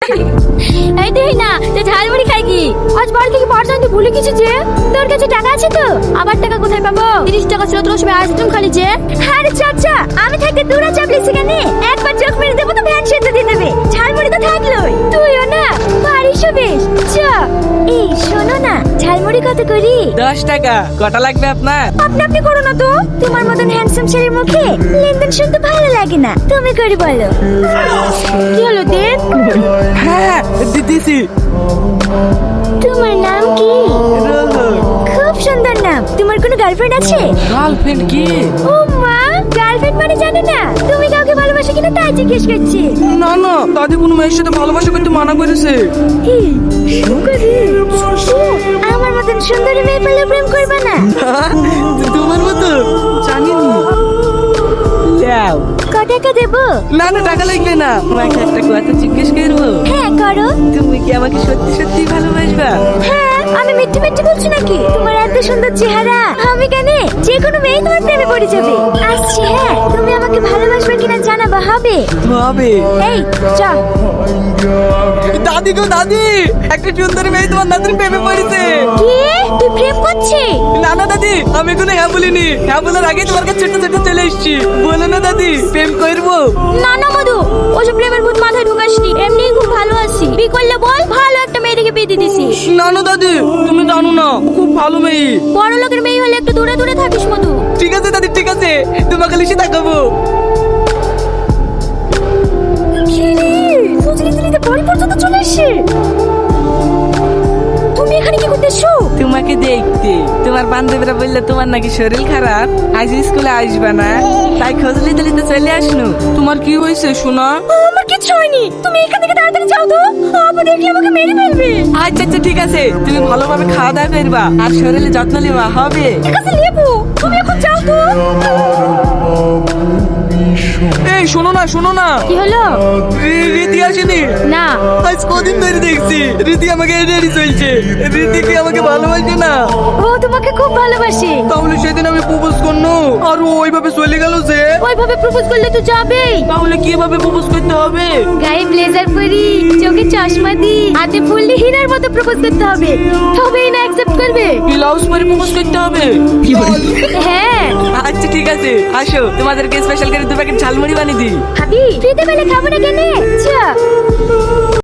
এই দেই না যে ঝালমুড়ি খাই কি আজ বাড়ি থেকে পার্স আনতে ভুলে গেছি যে তোর কাছে টাকা আছে তো আবার টাকা কোথায় পাবো 30 টাকা ছিল তোর সঙ্গে আইসক্রিম খালি যে আরে চাচা আমি থাকতে দূরে চাপলি সেখানে একবার চোখ মেরে দেবো তো ভ্যান সেদ্ধ দিয়ে দেবে ঝালমুড়ি তো থাকলোই তুইও না পারিস বেশ চ এই শোনো না ঝালমুড়ি কত করি 10 টাকা কটা লাগবে আপনার? আপনি আপনি করো না তো তোমার মতন হ্যান্ডসাম ছেলের মুখে লেনদেন শুনতে ভালো লাগে না তুমি করে বলো কি হলো দেব হ্যাঁ দিদিছি। তোমার নাম কি খুব সুন্দর নাম তোমার কোনো গার্লফ্রেন্ড আছে গার্লফ্রেন্ড কি? ও মা গার্লফ্রেন্ড মানে জানো না তুমি কাউকে ভালোবাসো কিনা তাই জিজ্ঞেস করছি না না দাদি কোনো মেয়ের সাথে ভালোবাসা করতে মানা করেছে। এই সুন্দরী আমার মতন সুন্দরী মেয়ে পেলে প্রেম করবে না তোমার মতো জানি নি। যাও ক টাকা দেবো না না টাকা লাগবে না তোমাকে একটা কথা জিজ্ঞেস করবো হ্যাঁ করো তুমি কি আমাকে সত্যি সত্যি ভালোবাসবা? হ্যাঁ আমি মিথ্যে মিথ্যে বলছি নাকি তোমার এত সুন্দর চেহারা আমি কেন যে কোনো মেয়ে তোমার প্রেমে পড়ে যাবে আসছি হ্যাঁ তুমি আমাকে ভালোবাসবে কিনা জানাবা হবে হবে। এই চল দাদি গো দাদি একটা সুন্দরী মেয়ে তোমার নাতির প্রেমে পড়েছে। কি তুই প্রেম করছিস না না দাদি আমি কোনো হ্যাঁ বলিনি হ্যাঁ বলার আগে তোমার কাছে ছোট ছোট চলে এসেছি বলে না দাদি প্রেম করবো। না না মধু ওসব প্রেমের ভূত মাথায় ঢুকাসনি এমনি খুব ভালো আছি বিয়ে করলে বল ভালো একটা মেয়ে দেখে বিয়ে দিয়ে দিছি না না দাদি তুমি জানো না ও খুব ভালো মেয়ে। বড় লোকের মেয়ে হলে একটু দূরে দূরে থাকিস মধু ঠিক আছে দাদি ঠিক আছে তোমাকে লিখে দেখাবো। বাড়ি পর্যন্ত চলে এসে তুমি এখানে কি করতেছো তোমাকে দেখতে তোমার বান্ধবীরা বললে তোমার নাকি শরীর খারাপ আজ স্কুলে আসবে না তাই খোঁজ নিতে নিতে চলে আসনু। তোমার কি হয়েছে সোনা? আমার কিছু হয়নি তুমি এখান থেকে তাড়াতাড়ি যাও তো আপু দেখলে আমাকে মেরে ফেলবে আচ্ছা আচ্ছা ঠিক আছে তুমি ভালোভাবে খাওয়া দাওয়া করবা আর শরীরে যত্ন নেওয়া হবে। ঠিক আছে লেবু তুমি এখন যাও তো এই শোনো না শোনো না কি হলো রীতি আসেনি না আজ কদিন ধরে দেখছি রীতি আমাকে এড়িয়ে চলছে। রীতি কি আমাকে ভালোবাসে না? ও তোমাকে খুব ভালোবাসে তাহলে সেদিন আমি প্রপোজ করনো আর ও ওইভাবে চলে গেল যে ওইভাবে প্রপোজ করলে তো যাবেই তাহলে কিভাবে প্রপোজ করতে হবে? গায়ে ব্লেজার পরি চোখে চশমা দি হাতে ফুল দিয়ে হীরার মতো প্রপোজ করতে হবে তবেই না অ্যাকসেপ্ট করবে ব্লাউজ পরে প্রপোজ করতে হবে? হ্যাঁ আচ্ছা ঠিক আছে আসো তোমাদেরকে স্পেশাল করে 2 প্যাকেট ঝালমুড়ি বানিয়ে দিই। খাবি ফ্রিতে পেলে খাবো না কেন চা